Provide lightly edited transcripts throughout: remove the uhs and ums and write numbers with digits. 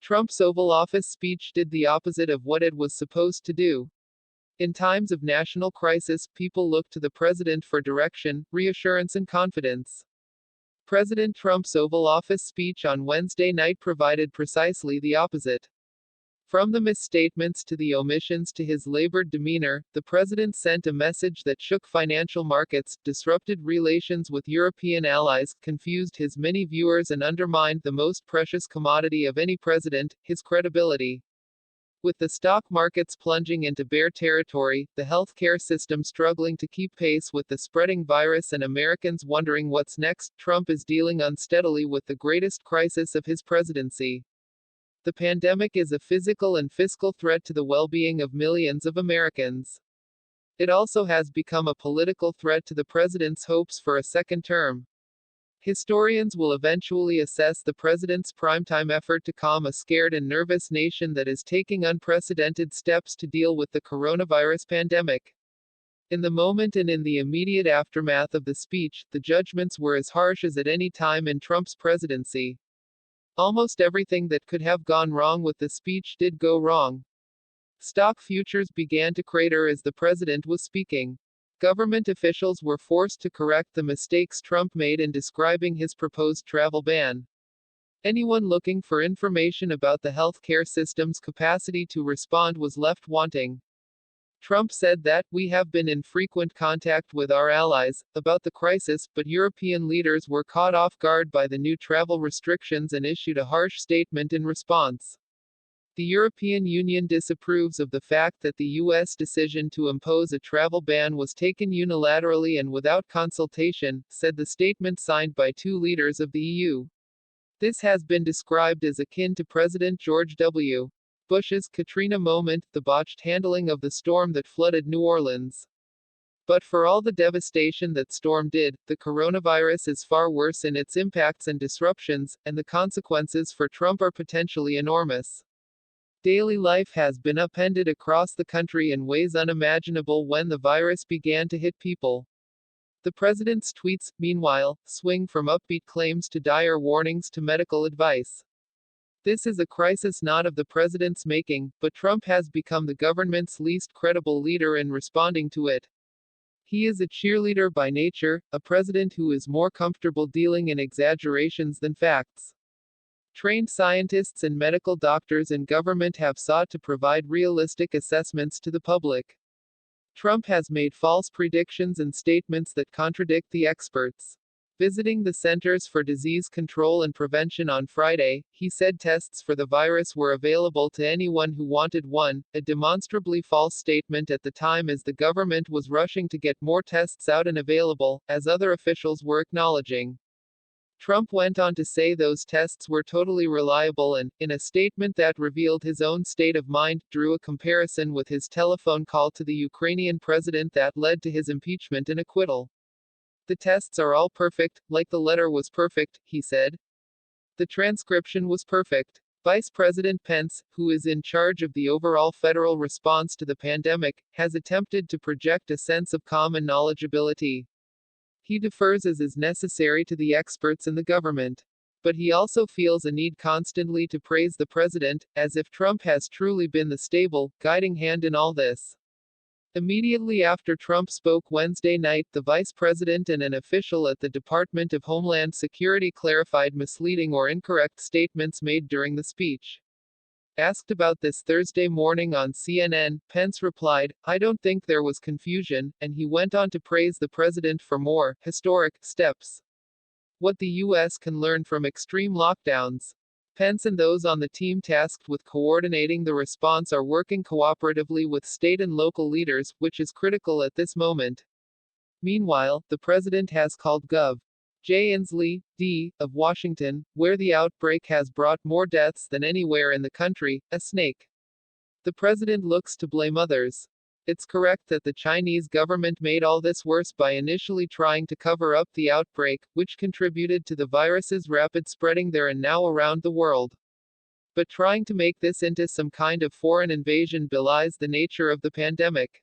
Trump's Oval Office speech did the opposite of what it was supposed to do. In times of national crisis, people look to the president for direction, reassurance, and confidence. President Trump's Oval Office speech on Wednesday night provided precisely the opposite. From the misstatements to the omissions to his labored demeanor, the president sent a message that shook financial markets, disrupted relations with European allies, confused his many viewers, and undermined the most precious commodity of any president, his credibility. With the stock markets plunging into bear territory, the healthcare system struggling to keep pace with the spreading virus, and Americans wondering what's next, Trump is dealing unsteadily with the greatest crisis of his presidency. The pandemic is a physical and fiscal threat to the well-being of millions of Americans. It also has become a political threat to the president's hopes for a second term. Historians will eventually assess the president's primetime effort to calm a scared and nervous nation that is taking unprecedented steps to deal with the coronavirus pandemic. In the moment and in the immediate aftermath of the speech, the judgments were as harsh as at any time in Trump's presidency. Almost everything that could have gone wrong with the speech did go wrong. Stock futures began to crater as the president was speaking. Government officials were forced to correct the mistakes Trump made in describing his proposed travel ban. Anyone looking for information about the healthcare system's capacity to respond was left wanting. Trump said that, "We have been in frequent contact with our allies about the crisis, but European leaders were caught off guard by the new travel restrictions and issued a harsh statement in response." The European Union disapproves of the fact that the U.S. decision to impose a travel ban was taken unilaterally and without consultation, said the statement signed by two leaders of the EU. This has been described as akin to President George W. Bush's Katrina moment, the botched handling of the storm that flooded New Orleans. But for all the devastation that storm did, the coronavirus is far worse in its impacts and disruptions, and the consequences for Trump are potentially enormous. Daily life has been upended across the country in ways unimaginable when the virus began to hit people. The president's tweets, meanwhile, swing from upbeat claims to dire warnings to medical advice. This is a crisis not of the president's making, but Trump has become the government's least credible leader in responding to it. He is a cheerleader by nature, a president who is more comfortable dealing in exaggerations than facts. Trained scientists and medical doctors in government have sought to provide realistic assessments to the public. Trump has made false predictions and statements that contradict the experts. Visiting the Centers for Disease Control and Prevention on Friday, he said tests for the virus were available to anyone who wanted one, a demonstrably false statement at the time as the government was rushing to get more tests out and available, as other officials were acknowledging. Trump went on to say those tests were totally reliable and, in a statement that revealed his own state of mind, drew a comparison with his telephone call to the Ukrainian president that led to his impeachment and acquittal. "The tests are all perfect, like the letter was perfect," he said. "The transcription was perfect." Vice President Pence, who is in charge of the overall federal response to the pandemic, has attempted to project a sense of calm and knowledgeability. He defers as is necessary to the experts in the government. But he also feels a need constantly to praise the president, as if Trump has truly been the stable, guiding hand in all this. Immediately after Trump spoke Wednesday night, the vice president and an official at the Department of Homeland Security clarified misleading or incorrect statements made during the speech. Asked about this Thursday morning on CNN, Pence replied, "I don't think there was confusion," and he went on to praise the president for more historic steps. What the U.S. can learn from extreme lockdowns. Pence and those on the team tasked with coordinating the response are working cooperatively with state and local leaders, which is critical at this moment. Meanwhile, the president has called Gov. Jay Inslee, D., of Washington, where the outbreak has brought more deaths than anywhere in the country, a snake. The president looks to blame others. It's correct that the Chinese government made all this worse by initially trying to cover up the outbreak, which contributed to the virus's rapid spreading there and now around the world. But trying to make this into some kind of foreign invasion belies the nature of the pandemic.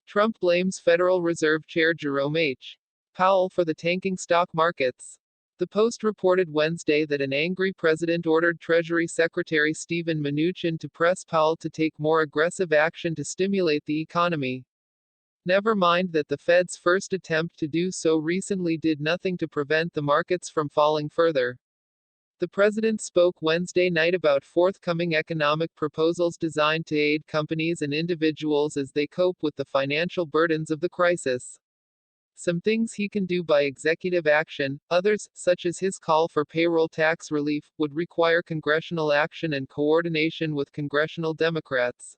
Trump blames Federal Reserve Chair Jerome H. Powell for the tanking stock markets. The Post reported Wednesday that an angry president ordered Treasury Secretary Steven Mnuchin to press Powell to take more aggressive action to stimulate the economy. Never mind that the Fed's first attempt to do so recently did nothing to prevent the markets from falling further. The president spoke Wednesday night about forthcoming economic proposals designed to aid companies and individuals as they cope with the financial burdens of the crisis. Some things he can do by executive action, others, such as his call for payroll tax relief, would require congressional action and coordination with congressional Democrats.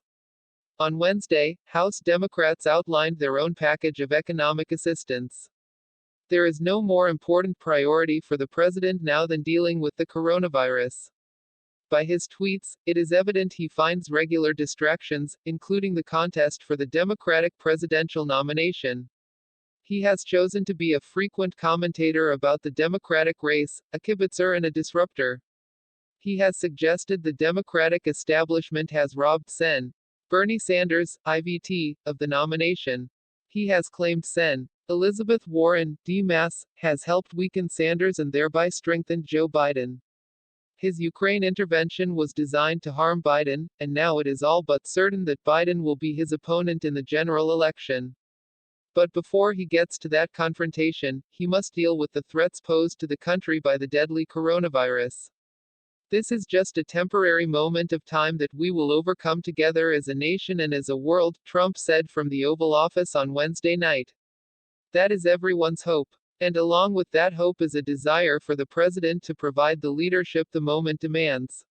On Wednesday, House Democrats outlined their own package of economic assistance. There is no more important priority for the president now than dealing with the coronavirus. By his tweets, it is evident he finds regular distractions, including the contest for the Democratic presidential nomination. He has chosen to be a frequent commentator about the Democratic race, a kibitzer and a disruptor. He has suggested the Democratic establishment has robbed Sen. Bernie Sanders, IVT, of the nomination. He has claimed Sen. Elizabeth Warren, D-Mass, has helped weaken Sanders and thereby strengthened Joe Biden. His Ukraine intervention was designed to harm Biden, and now it is all but certain that Biden will be his opponent in the general election. But before he gets to that confrontation, he must deal with the threats posed to the country by the deadly coronavirus. This is just a temporary moment of time that we will overcome together as a nation and as a world, Trump said from the Oval Office on Wednesday night. That is everyone's hope. And along with that hope is a desire for the president to provide the leadership the moment demands.